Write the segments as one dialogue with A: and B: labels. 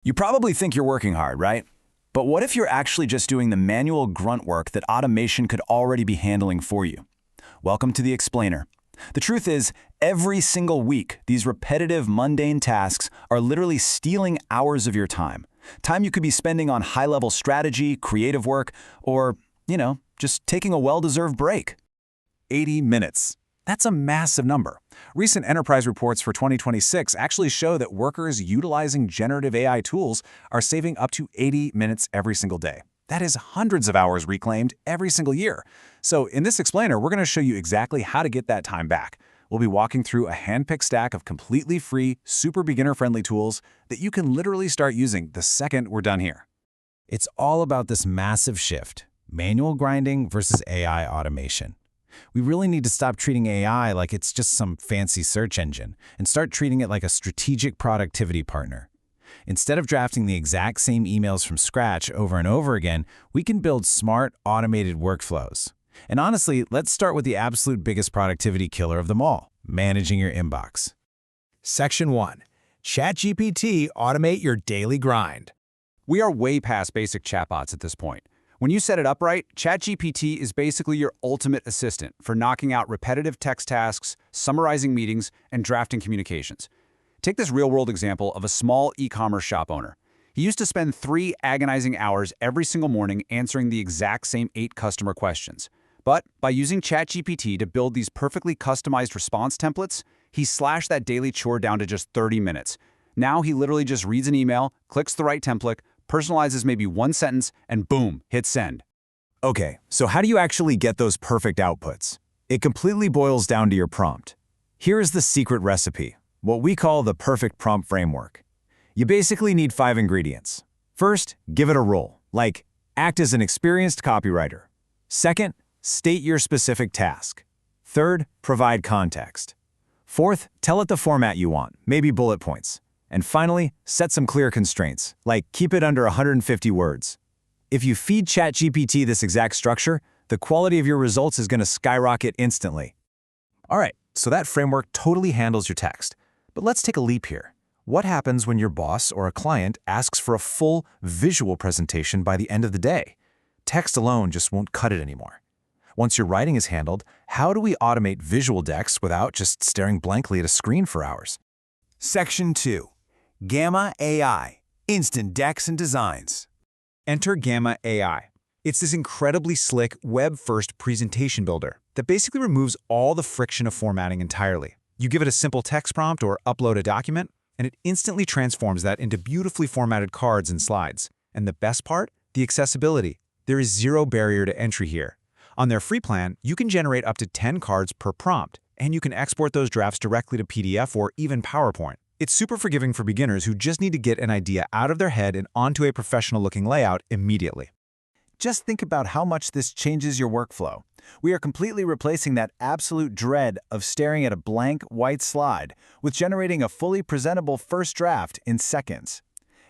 A: You probably think you're working hard, right? But what if you're actually just doing the manual grunt work that automation could already be handling for you? Welcome to the Explainer. The truth is, every single week, these repetitive, mundane tasks are literally stealing hours of your time. Time you could be spending on high-level strategy, creative work, or, just taking a well-deserved break.
B: 80 minutes. That's a massive number. Recent enterprise reports for 2026 actually show that workers utilizing generative AI tools are saving up to 80 minutes every single day. That is hundreds of hours reclaimed every single year. So in this explainer, we're going to show you exactly how to get that time back. We'll be walking through a hand-picked stack of completely free, super beginner-friendly tools that you can literally start using the second we're done here.
C: It's all about this massive shift, manual grinding versus AI automation. We really need to stop treating AI like it's just some fancy search engine and start treating it like a strategic productivity partner. Instead of drafting the exact same emails from scratch over and over again, we can build smart, automated workflows. And honestly, let's start with the absolute biggest productivity killer of them all, managing your inbox.
D: Section 1. ChatGPT Automate Your Daily Grind.
B: We are way past basic chatbots at this point. When you set it up right, ChatGPT is basically your ultimate assistant for knocking out repetitive text tasks, summarizing meetings, and drafting communications. Take this real-world example of a small e-commerce shop owner. He used to spend 3 agonizing hours every single morning answering the exact same 8 customer questions. But by using ChatGPT to build these perfectly customized response templates, he slashed that daily chore down to just 30 minutes. Now he literally just reads an email, clicks the right template, personalizes maybe one sentence, and boom, hit send.
A: Okay, so how do you actually get those perfect outputs? It completely boils down to your prompt. Here is the secret recipe, what we call the perfect prompt framework. You basically need 5 ingredients. First, give it a role, like act as an experienced copywriter. Second, state your specific task. Third, provide context. Fourth, tell it the format you want, maybe bullet points. And finally, set some clear constraints, like keep it under 150 words. If you feed ChatGPT this exact structure, the quality of your results is going to skyrocket instantly.
B: All right, so that framework totally handles your text. But let's take a leap here. What happens when your boss or a client asks for a full visual presentation by the end of the day? Text alone just won't cut it anymore. Once your writing is handled, how do we automate visual decks without just staring blankly at a screen for hours?
A: Section 2. Gamma AI, Instant Decks and Designs.
D: Enter Gamma AI. It's this incredibly slick web-first presentation builder that basically removes all the friction of formatting entirely. You give it a simple text prompt or upload a document, and it instantly transforms that into beautifully formatted cards and slides. And the best part? The accessibility. There is zero barrier to entry here. On their free plan, you can generate up to 10 cards per prompt, and you can export those drafts directly to PDF or even PowerPoint. It's super forgiving for beginners who just need to get an idea out of their head and onto a professional-looking layout immediately.
A: Just think about how much this changes your workflow. We are completely replacing that absolute dread of staring at a blank white slide with generating a fully presentable first draft in seconds.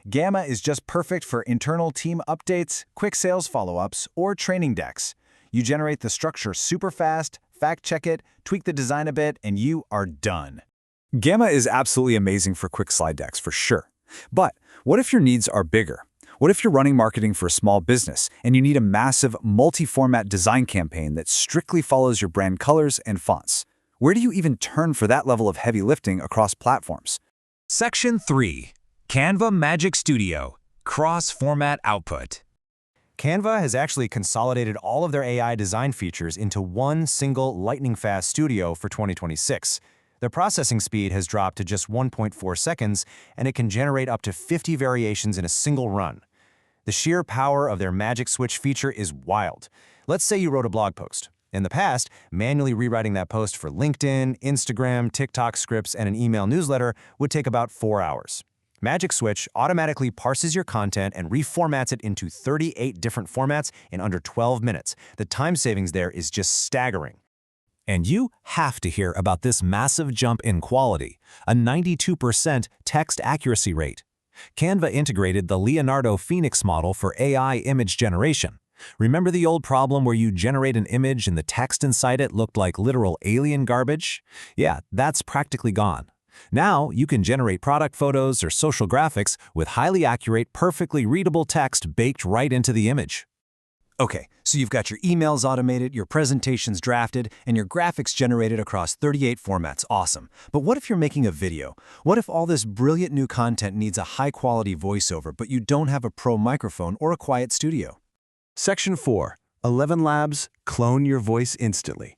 A: Gamma is just perfect for internal team updates, quick sales follow-ups, or training decks. You generate the structure super fast, fact-check it, tweak the design a bit, and you are done.
B: Gamma is absolutely amazing for quick slide decks, for sure. But what if your needs are bigger? What if you're running marketing for a small business and you need a massive multi-format design campaign that strictly follows your brand colors and fonts? Where do you even turn for that level of heavy lifting across platforms?
E: Section 3. Canva Magic Studio, Cross-Format Output.
C: Canva has actually consolidated all of their AI design features into one single lightning-fast studio for 2026. Their processing speed has dropped to just 1.4 seconds, and it can generate up to 50 variations in a single run. The sheer power of their Magic Switch feature is wild. Let's say you wrote a blog post. In the past, manually rewriting that post for LinkedIn, Instagram, TikTok scripts, and an email newsletter would take about 4 hours. Magic Switch automatically parses your content and reformats it into 38 different formats in under 12 minutes. The time savings there is just staggering. And you have to hear about this massive jump in quality, a 92% text accuracy rate. Canva integrated the Leonardo Phoenix model for AI image generation. Remember the old problem where you generate an image and the text inside it looked like literal alien garbage? Yeah, that's practically gone. Now, you can generate product photos or social graphics with highly accurate, perfectly readable text baked right into the image. Okay, so you've got your emails automated, your presentations drafted, and your graphics generated across 38 formats. Awesome. But what if you're making a video? What if all this brilliant new content needs a high-quality voiceover, but you don't have a pro microphone or a quiet studio?
F: Section 4. 11 Labs, clone your voice instantly.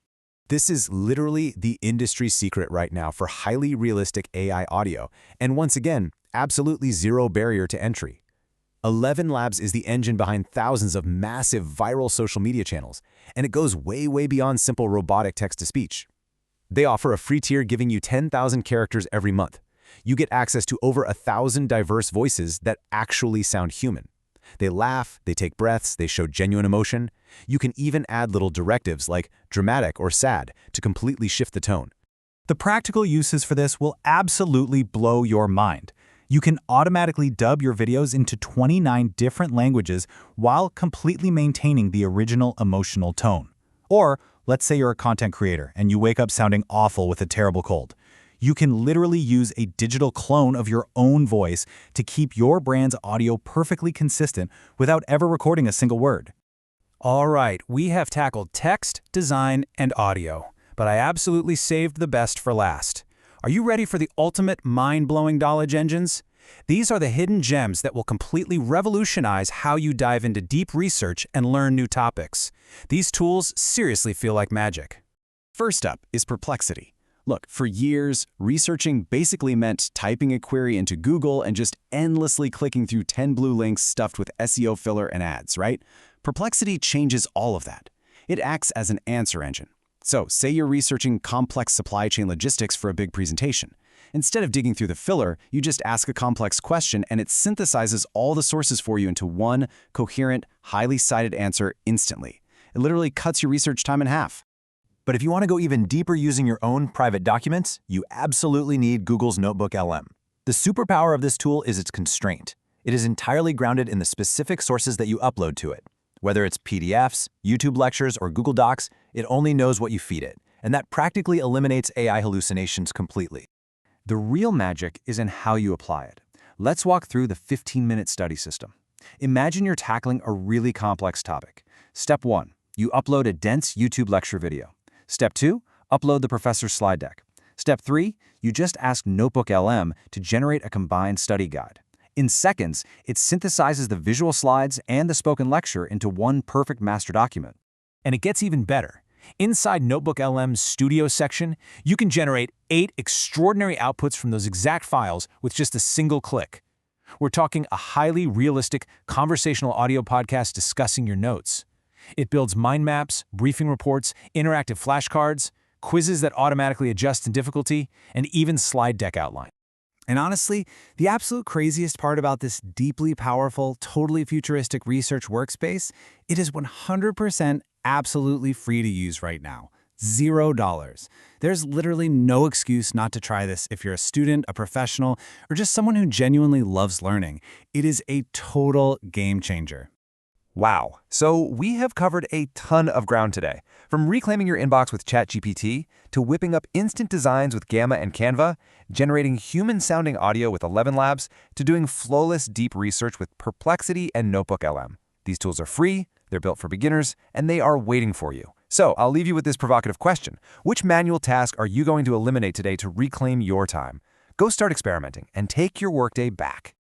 C: This is literally the industry secret right now for highly realistic AI audio, and once again, absolutely zero barrier to entry. 11 Labs is the engine behind thousands of massive viral social media channels, and it goes way, way beyond simple robotic text-to-speech. They offer a free tier giving you 10,000 characters every month. You get access to over 1,000 diverse voices that actually sound human. They laugh, they take breaths, they show genuine emotion. You can even add little directives like dramatic or sad to completely shift the tone.
E: The practical uses for this will absolutely blow your mind. You can automatically dub your videos into 29 different languages while completely maintaining the original emotional tone. Or, let's say you're a content creator and you wake up sounding awful with a terrible cold. You can literally use a digital clone of your own voice to keep your brand's audio perfectly consistent without ever recording a single word. All right, we have tackled text, design, and audio, but I absolutely saved the best for last. Are you ready for the ultimate mind-blowing knowledge engines? These are the hidden gems that will completely revolutionize how you dive into deep research and learn new topics. These tools seriously feel like magic.
C: First up is Perplexity. Look, for years, researching basically meant typing a query into Google and just endlessly clicking through 10 blue links stuffed with SEO filler and ads, right? Perplexity changes all of that. It acts as an answer engine. So, say you're researching complex supply chain logistics for a big presentation. Instead of digging through the filler, you just ask a complex question and it synthesizes all the sources for you into one coherent, highly cited answer instantly. It literally cuts your research time in half. But if you want to go even deeper using your own private documents, you absolutely need Google's Notebook LM. The superpower of this tool is its constraint. It is entirely grounded in the specific sources that you upload to it. Whether it's PDFs, YouTube lectures, or Google Docs, it only knows what you feed it, and that practically eliminates AI hallucinations completely. The real magic is in how you apply it. Let's walk through the 15-minute study system. Imagine you're tackling a really complex topic. Step 1, you upload a dense YouTube lecture video. Step 2, upload the professor's slide deck. Step 3, you just ask Notebook LM to generate a combined study guide. In seconds, it synthesizes the visual slides and the spoken lecture into one perfect master document. And it gets even better. Inside Notebook LM's Studio section, you can generate 8 extraordinary outputs from those exact files with just a single click. We're talking a highly realistic conversational audio podcast discussing your notes. It builds mind maps, briefing reports, interactive flashcards, quizzes that automatically adjust in difficulty, and even slide deck outline. And honestly, the absolute craziest part about this deeply powerful, totally futuristic research workspace, it is 100% absolutely free to use right now. $0. There's literally no excuse not to try this if you're a student, a professional, or just someone who genuinely loves learning. It is a total game changer.
D: Wow. So we have covered a ton of ground today. From reclaiming your inbox with ChatGPT, to whipping up instant designs with Gamma and Canva, generating human-sounding audio with 11 Labs, to doing flawless deep research with Perplexity and Notebook LM. These tools are free, they're built for beginners, and they are waiting for you. So I'll leave you with this provocative question. Which manual task are you going to eliminate today to reclaim your time? Go start experimenting and take your workday back.